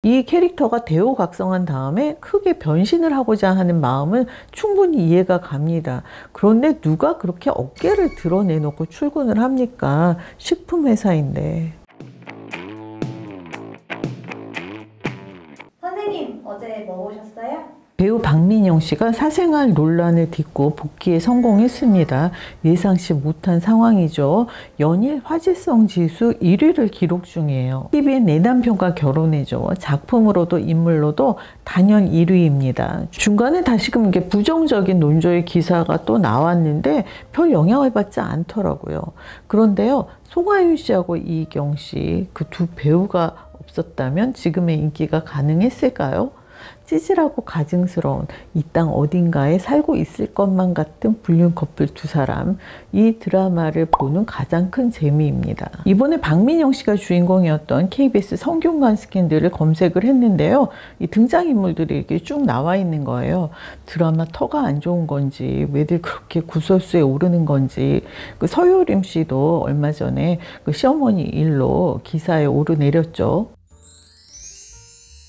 이 캐릭터가 대호각성한 다음에 크게 변신을 하고자 하는 마음은 충분히 이해가 갑니다. 그런데 누가 그렇게 어깨를 드러내놓고 출근을 합니까? 식품회사인데. 선생님, 어제 뭐 보셨어요? 배우 박민영 씨가 사생활 논란을 딛고 복귀에 성공했습니다. 예상치 못한 상황이죠. 연일 화제성 지수 1위를 기록 중이에요. TVN 내 남편과 결혼해죠. 작품으로도 인물로도 단연 1위입니다. 중간에 다시금 이게 부정적인 논조의 기사가 또 나왔는데 별 영향을 받지 않더라고요. 그런데요, 송하윤 씨하고 이희경 씨, 그 두 배우가 없었다면 지금의 인기가 가능했을까요? 찌질하고 가증스러운 이 땅 어딘가에 살고 있을 것만 같은 불륜 커플 두 사람, 이 드라마를 보는 가장 큰 재미입니다. 이번에 박민영 씨가 주인공이었던 KBS 성균관 스캔들을 검색을 했는데요, 이 등장인물들이 이렇게 쭉 나와 있는 거예요. 드라마 터가 안 좋은 건지, 왜들 그렇게 구설수에 오르는 건지. 그 서효림 씨도 얼마 전에 그 시어머니 일로 기사에 오르내렸죠.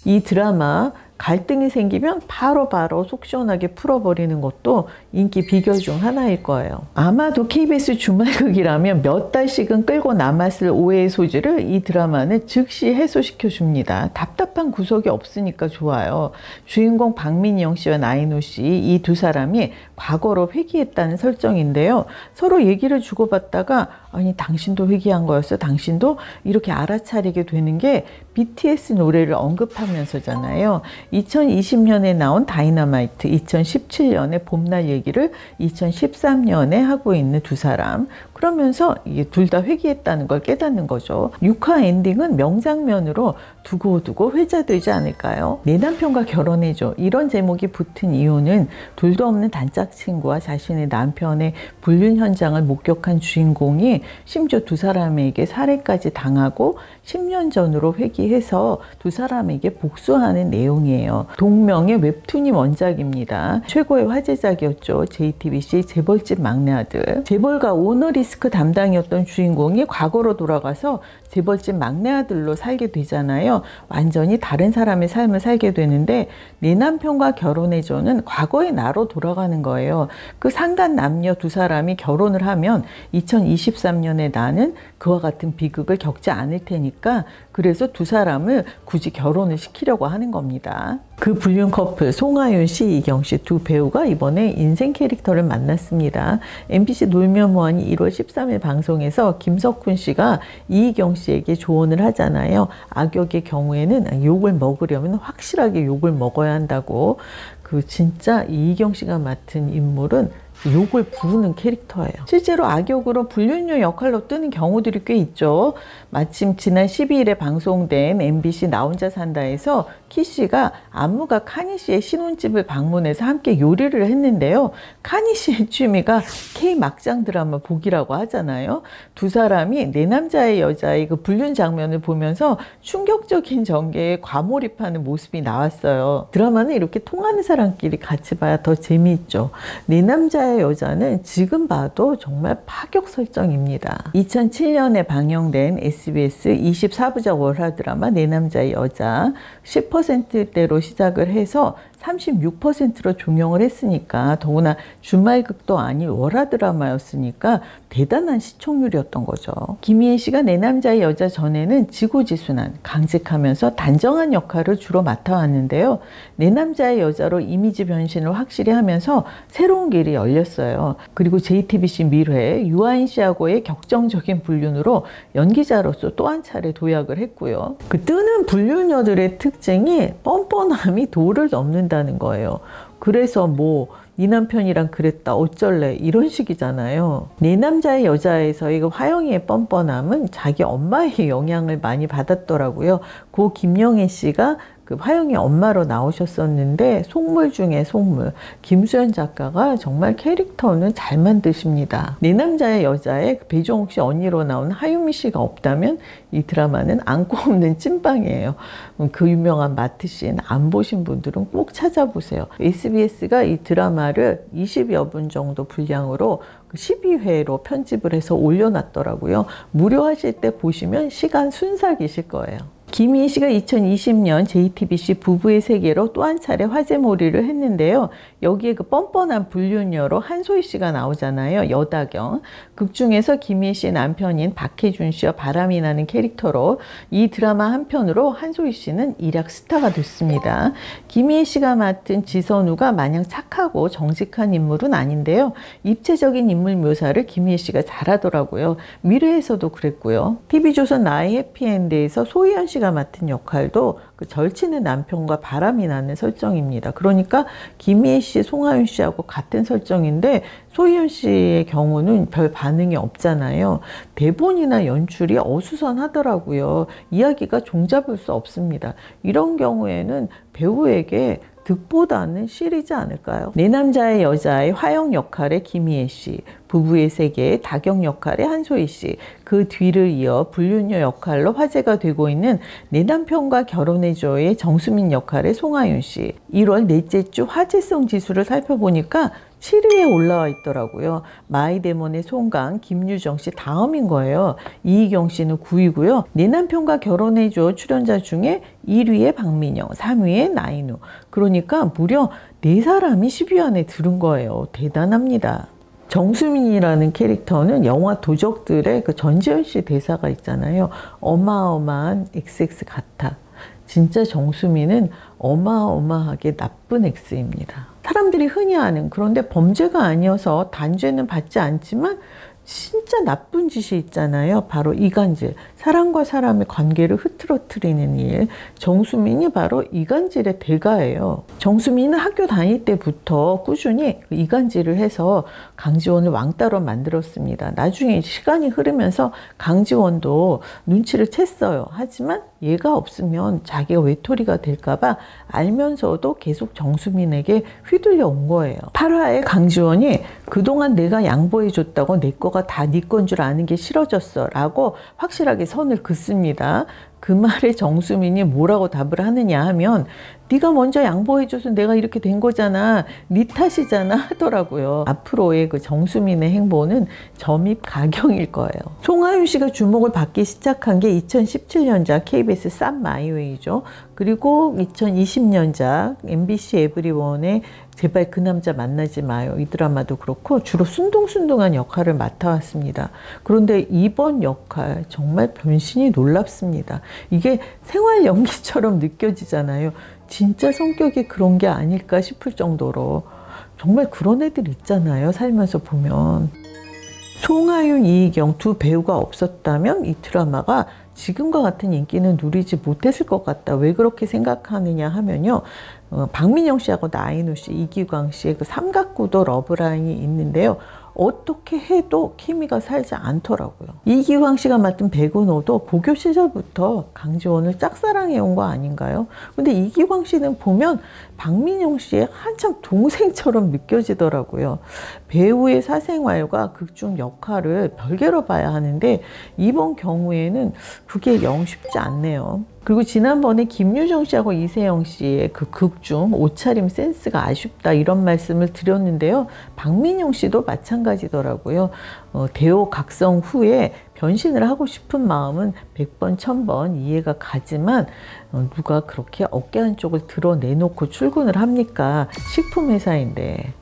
이 드라마 갈등이 생기면 바로바로 속 시원하게 풀어버리는 것도 인기 비결 중 하나일 거예요. 아마도 KBS 주말극이라면 몇 달씩은 끌고 남았을 오해의 소지를 이 드라마는 즉시 해소시켜 줍니다. 답답한 구석이 없으니까 좋아요. 주인공 박민영 씨와 나인호 씨, 이 두 사람이 과거로 회귀했다는 설정인데요. 서로 얘기를 주고받다가 아니 당신도 회귀한 거였어? 당신도? 이렇게 알아차리게 되는 게 BTS 노래를 언급하면서잖아요. 2020년에 나온 다이너마이트, 2017년에 봄날 얘기를 2013년에 하고 있는 두 사람. 그러면서 이게 둘 다 회귀했다는 걸 깨닫는 거죠. 6화 엔딩은 명장면으로 두고두고 회자되지 않을까요? 내 남편과 결혼해줘. 이런 제목이 붙은 이유는 둘도 없는 단짝 친구와 자신의 남편의 불륜 현장을 목격한 주인공이 심지어 두 사람에게 살해까지 당하고 10년 전으로 회귀해서 두 사람에게 복수하는 내용이에요. 동명의 웹툰이 원작입니다. 최고의 화제작이었죠. JTBC 재벌집 막내 아들. 재벌가 오너리스크 담당이었던 주인공이 과거로 돌아가서 재벌집 막내 아들로 살게 되잖아요. 완전히 다른 사람의 삶을 살게 되는데 내 남편과 결혼해줘는 과거의 나로 돌아가는 거예요. 그 상간 남녀 두 사람이 결혼을 하면 2023년에 나는 그와 같은 비극을 겪지 않을 테니까 그래서 두 사람을 굳이 결혼을 시키려고 하는 겁니다. 그 불륜 커플 송하윤 씨, 이경 씨 두 배우가 이번에 인생 캐릭터를 만났습니다. MBC 놀면 뭐하니 1월 13일 방송에서 김석훈 씨가 이희경 씨에게 조언을 하잖아요. 악역의 경우에는 욕을 먹으려면 확실하게 욕을 먹어야 한다고. 그 진짜 이희경 씨가 맡은 인물은 욕을 부르는 캐릭터예요. 실제로 악역으로 불륜녀 역할로 뜨는 경우들이 꽤 있죠. 마침 지난 12일에 방송된 MBC 나 혼자 산다에서 키 씨가 안무가 카니 씨의 신혼집을 방문해서 함께 요리를 했는데요. 카니 씨의 취미가 K 막장 드라마 보기라고 하잖아요. 두 사람이 내 남자의 여자의 그 불륜 장면을 보면서 충격적인 전개에 과몰입하는 모습이 나왔어요. 드라마는 이렇게 통하는 사람끼리 같이 봐야 더 재미있죠. 내 남자의 여자는 지금 봐도 정말 파격 설정입니다. 2007년에 방영된 SBS 24부작 월화 드라마 내 남자의 여자 10%대로 시작을 해서 36%로 종영을 했으니까 더구나 주말극도 아닌 월화 드라마였으니까 대단한 시청률이었던 거죠. 김희애 씨가 내 남자의 여자 전에는 지고지순한 강직하면서 단정한 역할을 주로 맡아왔는데요. 내 남자의 여자로 이미지 변신을 확실히 하면서 새로운 길이 열렸어요. 그리고 JTBC 밀회 유아인 씨하고의 격정적인 불륜으로 연기자로서 또 한 차례 도약을 했고요. 그 뜨는 불륜녀들의 특징이 뻔뻔함이 도를 넘는다는 거예요. 그래서 뭐 네 남편이랑 그랬다 어쩔래 이런 식이잖아요. 내 남자의 여자에서의 그 화영이의 뻔뻔함은 자기 엄마의 영향을 많이 받았더라고요. 고 김영애 씨가 그 화영이 엄마로 나오셨었는데 속물 중에 속물. 김수현 작가가 정말 캐릭터는 잘 만드십니다. 내 남자의 여자에 배종욱 씨 언니로 나온 하유미 씨가 없다면 이 드라마는 안고 없는 찐빵이에요. 그 유명한 마트씬 안 보신 분들은 꼭 찾아보세요. SBS가 이 드라마를 20여 분 정도 분량으로 12회로 편집을 해서 올려놨더라고요. 무료하실 때 보시면 시간 순삭이실 거예요. 김희애 씨가 2020년 JTBC 부부의 세계로 또 한 차례 화제몰이를 했는데요. 여기에 그 뻔뻔한 불륜녀로 한소희 씨가 나오잖아요. 여다경. 극 중에서 김희애 씨의 남편인 박해준 씨와 바람이 나는 캐릭터로 이 드라마 한 편으로 한소희 씨는 일약 스타가 됐습니다. 김희애 씨가 맡은 지선우가 마냥 착하고 정직한 인물은 아닌데요. 입체적인 인물 묘사를 김희애 씨가 잘하더라고요. 미래에서도 그랬고요. TV조선 나의 해피엔드에서 소희연 씨가 맡은 역할도 그 절친의 남편과 바람이 나는 설정입니다. 그러니까 김희애 씨, 송하윤 씨하고 같은 설정인데 소희연 씨의 경우는 별 반응이 없잖아요. 대본이나 연출이 어수선하더라고요. 이야기가 종잡을 수 없습니다. 이런 경우에는 배우에게 득보다는 실이지 않을까요? 내 남자의 여자의 화영 역할의 김희애 씨, 부부의 세계의 다경 역할의 한소희 씨, 그 뒤를 이어 불륜녀 역할로 화제가 되고 있는 내 남편과 결혼해줘의 정수민 역할의 송하윤 씨. 1월 넷째 주 화제성 지수를 살펴보니까 7위에 올라와 있더라고요. 마이데몬의 송강, 김유정 씨 다음인 거예요. 이희경 씨는 9위고요. 내 남편과 결혼해줘 출연자 중에 1위에 박민영, 3위에 나인우. 그러니까 무려 4사람이 10위 안에 들은 거예요. 대단합니다. 정수민이라는 캐릭터는 영화 도적들의 그 전지현 씨 대사가 있잖아요. 어마어마한 XX 같아. 진짜 정수민은 어마어마하게 나쁜 X입니다. 사람들이 흔히 아는, 그런데 범죄가 아니어서 단죄는 받지 않지만 진짜 나쁜 짓이 있잖아요. 바로 이간질. 사람과 사람의 관계를 흐트러뜨리는 일. 정수민이 바로 이간질의 대가예요. 정수민은 학교 다닐 때부터 꾸준히 이간질을 해서 강지원을 왕따로 만들었습니다. 나중에 시간이 흐르면서 강지원도 눈치를 챘어요. 하지만 얘가 없으면 자기가 외톨이가 될까봐 알면서도 계속 정수민에게 휘둘려 온 거예요. 8화에 강지원이 그동안 내가 양보해줬다고 내 거가 다 네 건 줄 아는 게 싫어졌어 라고 확실하게 선을 긋습니다. 그 말에 정수민이 뭐라고 답을 하느냐 하면 네가 먼저 양보해줘서 내가 이렇게 된 거잖아. 네 탓이잖아 하더라고요. 앞으로의 그 정수민의 행보는 점입가경일 거예요. 송하윤 씨가 주목을 받기 시작한 게 2017년작 KBS 쌈 마이웨이죠. 그리고 2020년작 MBC 에브리원의 제발 그 남자 만나지 마요. 이 드라마도 그렇고 주로 순둥순둥한 역할을 맡아왔습니다. 그런데 이번 역할 정말 변신이 놀랍습니다. 이게 생활 연기처럼 느껴지잖아요. 진짜 성격이 그런 게 아닐까 싶을 정도로 정말 그런 애들 있잖아요. 살면서 보면. 송하윤, 이희경 두 배우가 없었다면 이 드라마가 지금과 같은 인기는 누리지 못했을 것 같다. 왜 그렇게 생각하느냐 하면요. 박민영 씨하고 나인우 씨, 이기광 씨의 그 삼각구도 러브라인이 있는데요. 어떻게 해도 케미가 살지 않더라고요. 이기광 씨가 맡은 백은호도 고교 시절부터 강지원을 짝사랑해온 거 아닌가요? 근데 이기광 씨는 보면 박민영 씨의 한참 동생처럼 느껴지더라고요. 배우의 사생활과 극중 역할을 별개로 봐야 하는데 이번 경우에는 그게 영 쉽지 않네요. 그리고 지난번에 김유정 씨하고 이세영 씨의 그 극중 옷차림 센스가 아쉽다 이런 말씀을 드렸는데요. 박민영 씨도 마찬가지더라고요. 대호 각성 후에 변신을 하고 싶은 마음은 100번 1000번 이해가 가지만 누가 그렇게 어깨 한쪽을 드러내놓고 출근을 합니까? 식품회사인데.